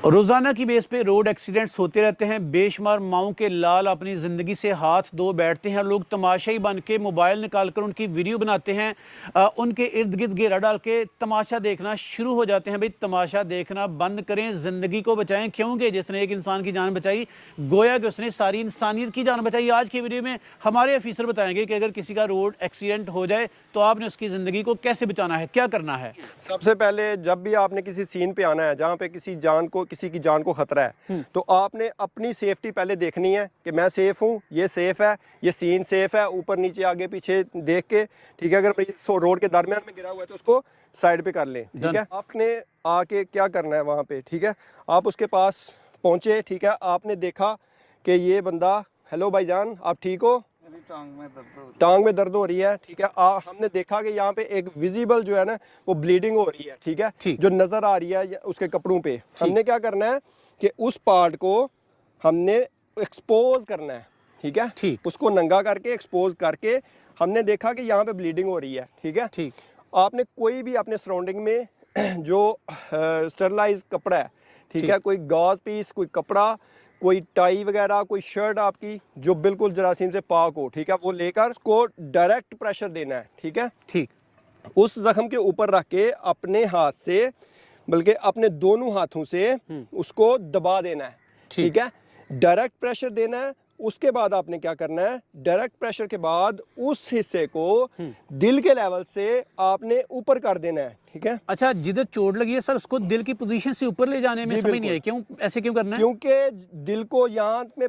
रोज़ाना की बेस पे रोड एक्सीडेंट्स होते रहते हैं। बेशुमार माओं के लाल अपनी ज़िंदगी से हाथ धो बैठते हैं। लोग तमाशाई बन के मोबाइल निकाल कर उनकी वीडियो बनाते हैं। उनके इर्द गिर्द घेरा डाल के तमाशा देखना शुरू हो जाते हैं। भाई, तमाशा देखना बंद करें, ज़िंदगी को बचाएं, क्योंकि जिसने एक इंसान की जान बचाई गोया कि उसने सारी इंसानियत की जान बचाई। आज की वीडियो में हमारे ऑफिसर बताएंगे कि अगर किसी का रोड एक्सीडेंट हो जाए तो आपने उसकी ज़िंदगी को कैसे बचाना है, क्या करना है। सबसे पहले जब भी आपने किसी सीन पे आना है जहाँ पे किसी की जान को खतरा है, तो आपने अपनी सेफ्टी पहले देखनी है कि मैं सेफ हूँ, ये सेफ है, ये सीन सेफ है, ऊपर नीचे आगे पीछे देख के, ठीक है। अगर इस रोड के दरमियान में गिरा हुआ है तो उसको साइड पे कर लें, ठीक है। आपने आके क्या करना है वहाँ पे, ठीक है। आप उसके पास पहुँचे, ठीक है। आपने देखा कि ये बंदा, हेलो भाईजान, आप ठीक हो? टांग में दर्द हो रही है, ठीक है। हमने देखा कि यहाँ पे एक विजिबल जो है ना वो ब्लीडिंग हो रही है, ठीक है, जो नजर आ रही है उसके कपड़ों पे। हमने क्या करना है कि उस पार्ट को हमने एक्सपोज करना है, ठीक है। उसको नंगा करके एक्सपोज करके हमने देखा कि यहाँ पे ब्लीडिंग हो रही है, ठीक है। आपने कोई भी अपने सराउंडिंग में जो स्टरलाइज कपड़ा है, ठीक है, कोई गॉज पीस, कोई कपड़ा, कोई टाई वगैरह, कोई शर्ट आपकी जो बिल्कुल जरासीम से पाक हो, ठीक है, वो लेकर उसको डायरेक्ट प्रेशर देना है, ठीक है। ठीक, उस जख्म के ऊपर रख के अपने हाथ से, बल्कि अपने दोनों हाथों से उसको दबा देना है, ठीक है। डायरेक्ट प्रेशर देना है। उसके बाद आपने क्या करना है, डायरेक्ट प्रेशर के बाद उस हिस्से को दिल के लेवल से आपने ऊपर कर देना है, ठीक है। अच्छा, जिधर चोट लगी है सर उसको दिल की पोजीशन से ऊपर ले जाने में समझ नहीं आई, क्यों ऐसे क्यों करना है? क्योंकि दिल को यहाँ में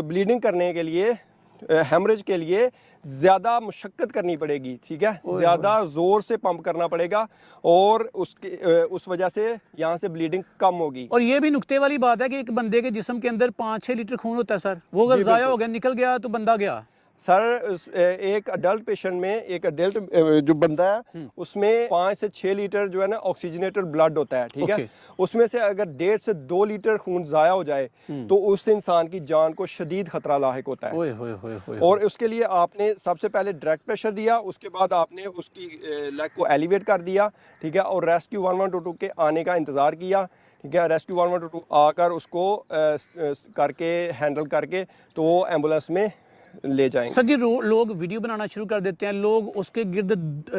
ब्लीडिंग करने के लिए, हेमरेज के लिए ज़्यादा मुशक्कत करनी पड़ेगी, ठीक है। ज़्यादा ज़ोर से पंप करना पड़ेगा और उस वजह से यहाँ से ब्लीडिंग कम होगी। और ये भी नुक्ते वाली बात है कि एक बंदे के जिस्म के अंदर 5-6 लीटर खून होता है सर, वो अगर ज़ाया हो गया, निकल गया तो बंदा गया। सर, एक अडल्ट पेशेंट में, एक अडल्ट जो बंदा है उसमें 5 से 6 लीटर जो है ना ऑक्सीजनेटेड ब्लड होता है, ठीक है। उसमें से अगर 1.5 से 2 लीटर खून ज़ाया हो जाए तो उस इंसान की जान को शदीद खतरा लाहिक होता है। और उसके लिए आपने सबसे पहले डायरेक्ट प्रेशर दिया, उसके बाद आपने उसकी लेग को एलिवेट कर दिया, ठीक है, और रेस्क्यू 1122 के आने का इंतज़ार किया, ठीक है। रेस्क्यू 1122 आकर उसको करके हैंडल करके तो वो एम्बुलेंस में ले जाएंगे। सर जी, लोग वीडियो बनाना शुरू कर देते हैं, लोग उसके गिर्द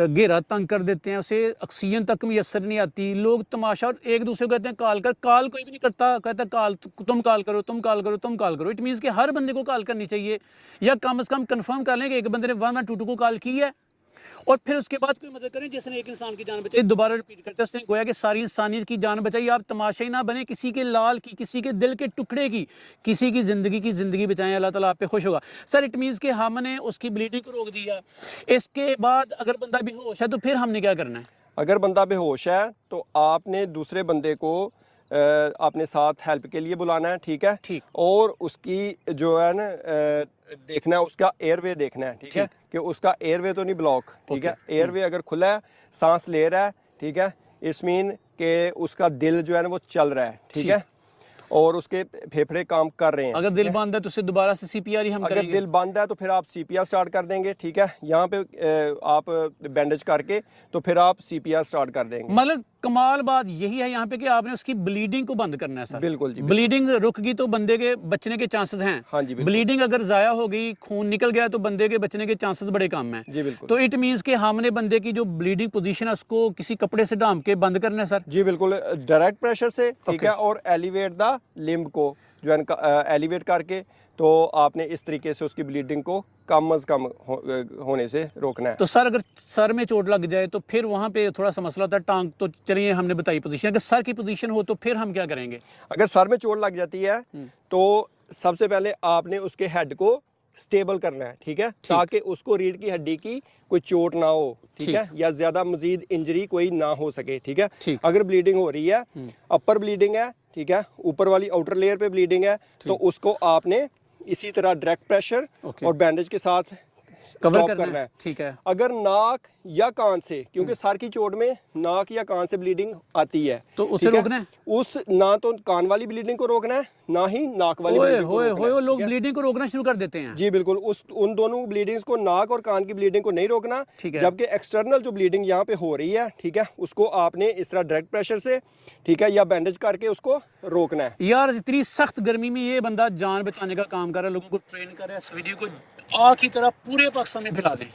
घेरा तंग कर देते हैं, उसे ऑक्सीजन तक मैसर नहीं आती, लोग तमाशा, और एक दूसरे को कहते हैं कॉल कर, कॉल कोई भी नहीं करता, कहता कॉल तुम कॉल करो, तुम कॉल करो, तुम कॉल करो। इट मीन्स कि हर बंदे को कॉल करनी चाहिए, या कम से कम कंफर्म कर लें कि एक बंदे ने 1122 को कॉल की है, और फिर उसके बाद कोई मदद करें जिसने एक इंसान की जान बचाई। दोबारा रिपीट करते हैं, उसने गोया कि सारी इंसानियत की जान बचाई। आप तमाशाई ना बने किसी के लाल की, किसी के दिल के टुकड़े की, किसी की ज़िंदगी बचाएं। अल्लाह ताला आप पे खुश होगा। सर, इट मीन्स कि हमने उसकी ब्लीडिंग को रोक दिया, इसके बाद अगर बंदा बेहोश है तो फिर हमने क्या करना है? अगर बंदा बेहोश है तो आपने दूसरे बंदे को अपने साथ हेल्प के लिए बुलाना है, ठीक है। ठीक, और उसकी जो है ना देखना है, उसका एयरवे देखना है, ठीक है, कि उसका एयरवे तो नहीं ब्लॉक, ठीक है। एयरवे अगर खुला है, सांस ले रहा है, ठीक है, इस मीन कि उसका दिल जो है ना वो चल रहा है, ठीक है, और उसके फेफड़े काम कर रहे हैं। अगर दिल बंद है तो उससे दोबारा से सीपीआर ही हम करेंगे। अगर दिल बंद है तो फिर आप सीपीआर स्टार्ट कर देंगे, ठीक है। यहाँ पे आप बैंडेज करके तो फिर आप सीपीआर स्टार्ट कर देंगे। मतलब कमाल बात यही है यहाँ पे कि आपने उसकी ब्लीडिंग को बंद करना है सर। बिल्कुल जी, ब्लीडिंग रुक गई तो बंदे के बचने के चांसेस हैं। हाँ जी, ब्लीडिंग अगर जाया हो गई, खून निकल गया, तो बंदे के बचने के चांसेस बड़े कम हैं जी, बिल्कुल। तो इट मींस कि हमने बंदे की जो ब्लीडिंग पोजीशन है उसको किसी कपड़े से ढांप के बंद करना है सर। जी बिल्कुल, डायरेक्ट प्रेशर से, ठीक है, और एलिवेट द लिम्ब को जो है एलिवेट करके तो आपने इस तरीके से उसकी ब्लीडिंग को कम अज कम होने से रोकना है। तो सर, अगर सर में चोट लग जाए तो फिर वहाँ पे थोड़ा सा मसला होता है। टांग तो चलिए हमने बताई पोजीशन, अगर सर की पोजीशन हो तो फिर हम क्या करेंगे? अगर सर में चोट लग जाती है तो सबसे पहले आपने उसके हेड को स्टेबल करना है, ठीक है, ताकि उसको रीढ़ की हड्डी की कोई चोट ना हो, ठीक है, या ज्यादा मजीद इंजरी कोई ना हो सके, ठीक है। अगर ब्लीडिंग हो रही है, अपर ब्लीडिंग है, ठीक है, ऊपर वाली आउटर लेयर पे ब्लीडिंग है, तो उसको आपने इसी तरह डायरेक्ट प्रेशर और बैंडेज के साथ स्टॉप करना है, ठीक है। अगर नाक या कान से, क्योंकि सर की चोट में नाक या कान से ब्लीडिंग आती है, तो उसे रोकना है। उस ना तो कान वाली ब्लीडिंग को रोकना है, ना ही नाक वाली ब्लीडिंग को रोकना है। लोग ब्लीडिंग को रोकना शुरू कर देते हैं। जी बिल्कुल, उन दोनों ब्लीडिंग्स को, नाक और कान की ब्लीडिंग को नहीं रोकना, जबकि एक्सटर्नल जो ब्लीडिंग यहाँ पे हो रही है, ठीक है, उसको आपने इस तरह डायरेक्ट प्रेशर से, ठीक है, या बैंडेज करके उसको रोकना है। यार इतनी सख्त गर्मी में ये बंदा जान बचाने का काम कर रहा है, लोगों को ट्रेन कर रहा है, इस वीडियो को आग की तरह पूरे पाकिस्तान में फैला दें।